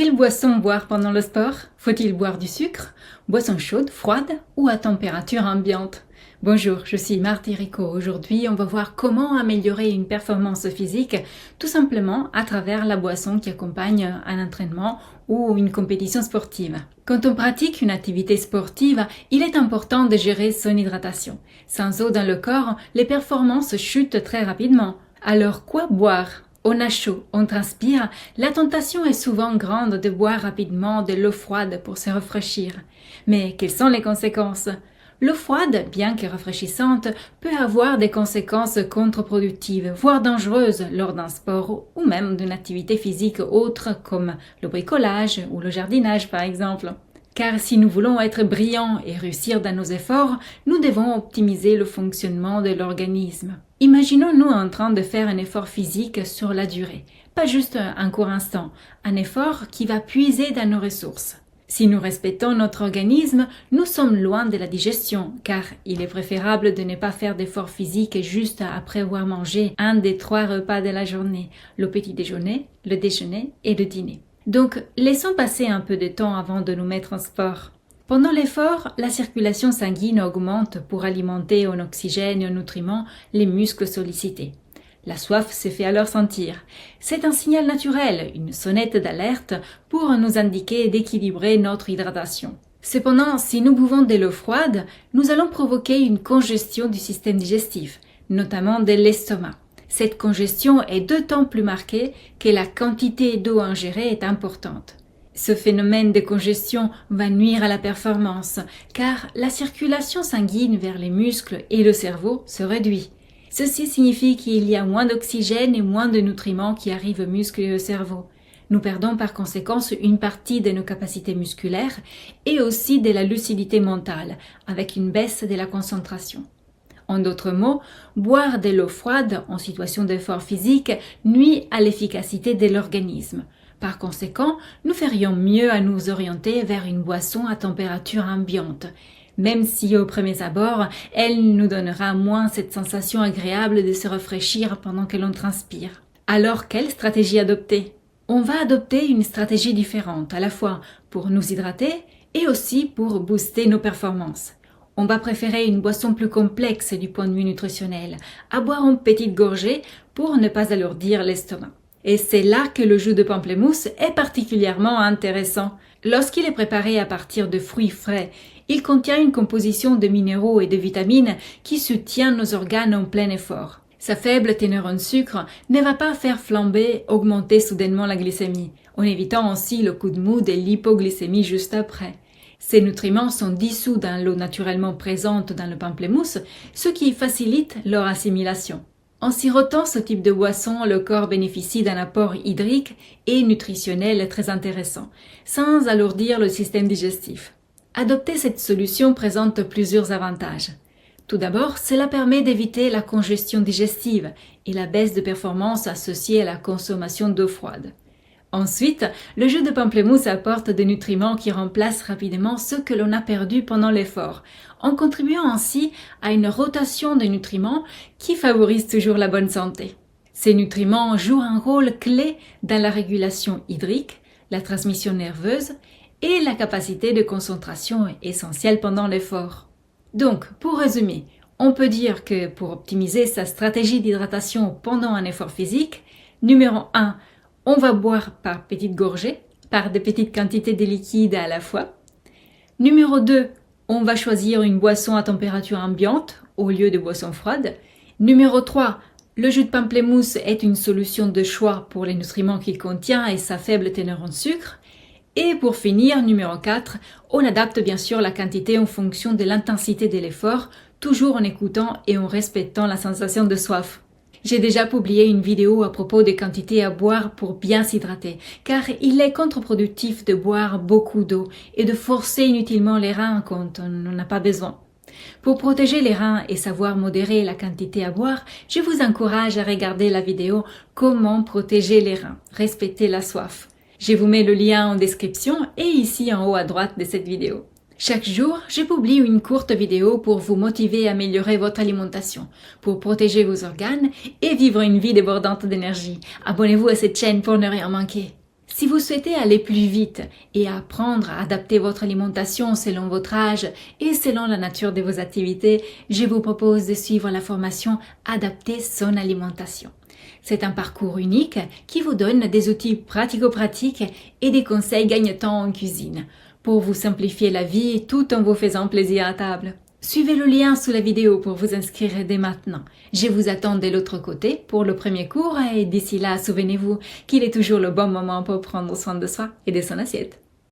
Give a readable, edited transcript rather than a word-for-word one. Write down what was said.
Quelle boisson boire pendant le sport? Faut-il boire du sucre? Boisson chaude, froide ou à température ambiante? Bonjour, je suis Marthe Rico. Aujourd'hui, on va voir comment améliorer une performance physique tout simplement à travers la boisson qui accompagne un entraînement ou une compétition sportive. Quand on pratique une activité sportive, il est important de gérer son hydratation. Sans eau dans le corps, les performances chutent très rapidement. Alors quoi boire? On a chaud, on transpire, la tentation est souvent grande de boire rapidement de l'eau froide pour se rafraîchir. Mais quelles sont les conséquences? L'eau froide, bien que rafraîchissante, peut avoir des conséquences contre-productives, voire dangereuses lors d'un sport ou même d'une activité physique autre comme le bricolage ou le jardinage par exemple. Car si nous voulons être brillants et réussir dans nos efforts, nous devons optimiser le fonctionnement de l'organisme. Imaginons-nous en train de faire un effort physique sur la durée, pas juste un court instant, un effort qui va puiser dans nos ressources. Si nous respectons notre organisme, nous sommes loin de la digestion, car il est préférable de ne pas faire d'efforts physiques juste après avoir mangé un des 3 repas de la journée, le petit déjeuner, le déjeuner et le dîner. Donc, laissons passer un peu de temps avant de nous mettre en sport. Pendant l'effort, la circulation sanguine augmente pour alimenter en oxygène et en nutriments les muscles sollicités. La soif se fait alors sentir. C'est un signal naturel, une sonnette d'alerte pour nous indiquer d'équilibrer notre hydratation. Cependant, si nous buvons de l'eau froide, nous allons provoquer une congestion du système digestif, notamment de l'estomac. Cette congestion est d'autant plus marquée que la quantité d'eau ingérée est importante. Ce phénomène de congestion va nuire à la performance, car la circulation sanguine vers les muscles et le cerveau se réduit. Ceci signifie qu'il y a moins d'oxygène et moins de nutriments qui arrivent aux muscles et au cerveau. Nous perdons par conséquent une partie de nos capacités musculaires et aussi de la lucidité mentale, avec une baisse de la concentration. En d'autres mots, boire de l'eau froide en situation d'effort physique nuit à l'efficacité de l'organisme. Par conséquent, nous ferions mieux à nous orienter vers une boisson à température ambiante, même si au premier abord, elle nous donnera moins cette sensation agréable de se rafraîchir pendant que l'on transpire. Alors, quelle stratégie adopter? On va adopter une stratégie différente, à la fois pour nous hydrater et aussi pour booster nos performances. On va préférer une boisson plus complexe du point de vue nutritionnel, à boire en petites gorgées pour ne pas alourdir l'estomac. Et c'est là que le jus de pamplemousse est particulièrement intéressant. Lorsqu'il est préparé à partir de fruits frais, il contient une composition de minéraux et de vitamines qui soutient nos organes en plein effort. Sa faible teneur en sucre ne va pas faire augmenter soudainement la glycémie, en évitant aussi le coup de mou de l'hypoglycémie juste après. Ces nutriments sont dissous dans l'eau naturellement présente dans le pamplemousse, ce qui facilite leur assimilation. En sirotant ce type de boisson, le corps bénéficie d'un apport hydrique et nutritionnel très intéressant, sans alourdir le système digestif. Adopter cette solution présente plusieurs avantages. Tout d'abord, cela permet d'éviter la congestion digestive et la baisse de performance associée à la consommation d'eau froide. Ensuite, le jus de pamplemousse apporte des nutriments qui remplacent rapidement ceux que l'on a perdus pendant l'effort, en contribuant ainsi à une rotation de nutriments qui favorise toujours la bonne santé. Ces nutriments jouent un rôle clé dans la régulation hydrique, la transmission nerveuse et la capacité de concentration essentielle pendant l'effort. Donc, pour résumer, on peut dire que pour optimiser sa stratégie d'hydratation pendant un effort physique, numéro 1, on va boire par petites gorgées, par de petites quantités de liquide à la fois. Numéro 2, on va choisir une boisson à température ambiante au lieu de boisson froide. Numéro 3, le jus de pamplemousse est une solution de choix pour les nutriments qu'il contient et sa faible teneur en sucre. Et pour finir, numéro 4, on adapte bien sûr la quantité en fonction de l'intensité de l'effort, toujours en écoutant et en respectant la sensation de soif. J'ai déjà publié une vidéo à propos des quantités à boire pour bien s'hydrater, car il est contre-productif de boire beaucoup d'eau et de forcer inutilement les reins quand on n'en a pas besoin. Pour protéger les reins et savoir modérer la quantité à boire, je vous encourage à regarder la vidéo « Comment protéger les reins, respecter la soif ». Je vous mets le lien en description et ici en haut à droite de cette vidéo. Chaque jour, je publie une courte vidéo pour vous motiver à améliorer votre alimentation, pour protéger vos organes et vivre une vie débordante d'énergie. Abonnez-vous à cette chaîne pour ne rien manquer. Si vous souhaitez aller plus vite et apprendre à adapter votre alimentation selon votre âge et selon la nature de vos activités, je vous propose de suivre la formation Adapter son alimentation. C'est un parcours unique qui vous donne des outils pratico-pratiques et des conseils gagne-temps en cuisine pour vous simplifier la vie tout en vous faisant plaisir à table. Suivez le lien sous la vidéo pour vous inscrire dès maintenant. Je vous attends de l'autre côté pour le premier cours et d'ici là, souvenez-vous qu'il est toujours le bon moment pour prendre soin de soi et de son assiette.